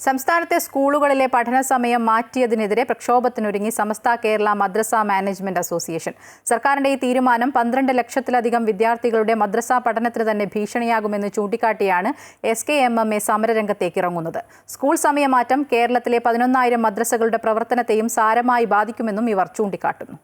സംസ്ഥാനത്തെ സ്കൂളുകളിലെ പഠന സമയം മാറ്റിയതിനെതിരെ പ്രക്ഷോഭത്തിനൊരുങ്ങി സമസ്ത കേരള മദ്രസ മാനേജ്മെന്റ് അസോസിയേഷൻ. സർക്കാരിന്റെ ഈ തീരുമാനം 12 ലക്ഷത്തിലധികം വിദ്യാർത്ഥികളുടെ മദ്രസ പഠനത്തിന് തന്നെ ഭീഷണിയാകുമെന്ന് ചൂണ്ടിക്കാട്ടിയാണ് SKMMA സമരരംഗത്തേക്ക് ഇറങ്ങുന്നത്. സ്കൂൾ സമയമാറ്റം കേരളത്തിലെ 11,000 മദ്രസകളുടെ പ്രവർത്തനത്തെയും സാരമായി ബാധിക്കുമെന്നും ഇവർ ചൂണ്ടിക്കാട്ടുന്നു.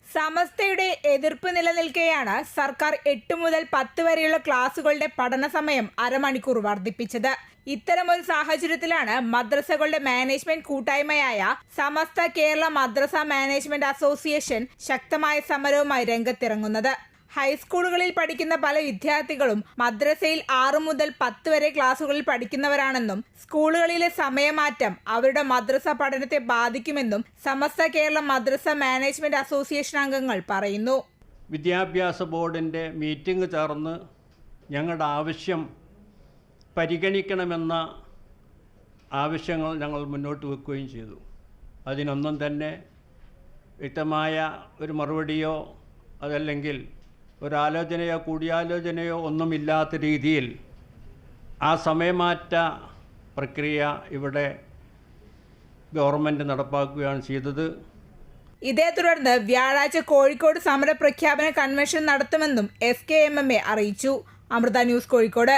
സമസ്തയുടെ എതിർപ്പ് നിലനിൽക്കെയാണ് സർക്കാർ 8 മുതൽ 10 വരെയുള്ള ക്ലാസുകളുടെ പഠന സമയം അരമണിക്കൂർ വർദ്ധിപ്പിച്ചത്. ഇത്തരമൊരു സാഹചര്യത്തിലാണ് മദ്രസകളുടെ മാനേജ്മെന്റ് കൂട്ടായ്മയായ സമസ്ത കേരള മദ്രസ മാനേജ്മെന്റ് അസോസിയേഷൻ ശക്തമായ സമരവുമായി രംഗത്തിറങ്ങുന്നത്. ഹൈസ്കൂളുകളിൽ പഠിക്കുന്ന പല വിദ്യാർത്ഥികളും മദ്രസയിൽ 6 മുതൽ 10 വരെ ക്ലാസുകളിൽ പഠിക്കുന്നവരാണെന്നും സ്കൂളുകളിലെ സമയമാറ്റം അവരുടെ മദ്രസ പഠനത്തെ ബാധിക്കുമെന്നും സമസ്ത കേരള മദ്രസ മാനേജ്മെന്റ് അസോസിയേഷൻ അംഗങ്ങൾ പറയുന്നു. വിദ്യാഭ്യാസ ബോർഡിൻ്റെ മീറ്റിംഗ് ചേർന്ന് ഞങ്ങളുടെ ആവശ്യം പരിഗണിക്കണമെന്ന ആവശ്യങ്ങൾ ഞങ്ങൾ മുന്നോട്ട് വെക്കുകയും ചെയ്തു. അതിനൊന്നും തന്നെ വ്യക്തമായ ഒരു മറുപടിയോ അതല്ലെങ്കിൽ ഒരാലോചനയോ കൂടിയാലോചനയോ ഒന്നുമില്ലാത്ത രീതിയിൽ ആ സമയമാറ്റ പ്രക്രിയ ഇവിടെ ഗവൺമെൻറ് നടപ്പാക്കുകയാണ് ചെയ്തത്. ഇതേ തുടർന്ന് വ്യാഴാഴ്ച കോഴിക്കോട് സമര പ്രഖ്യാപന കൺവെൻഷൻ നടത്തുമെന്നും SKMMA അറിയിച്ചു. അമൃത ന്യൂസ്, കോഴിക്കോട്.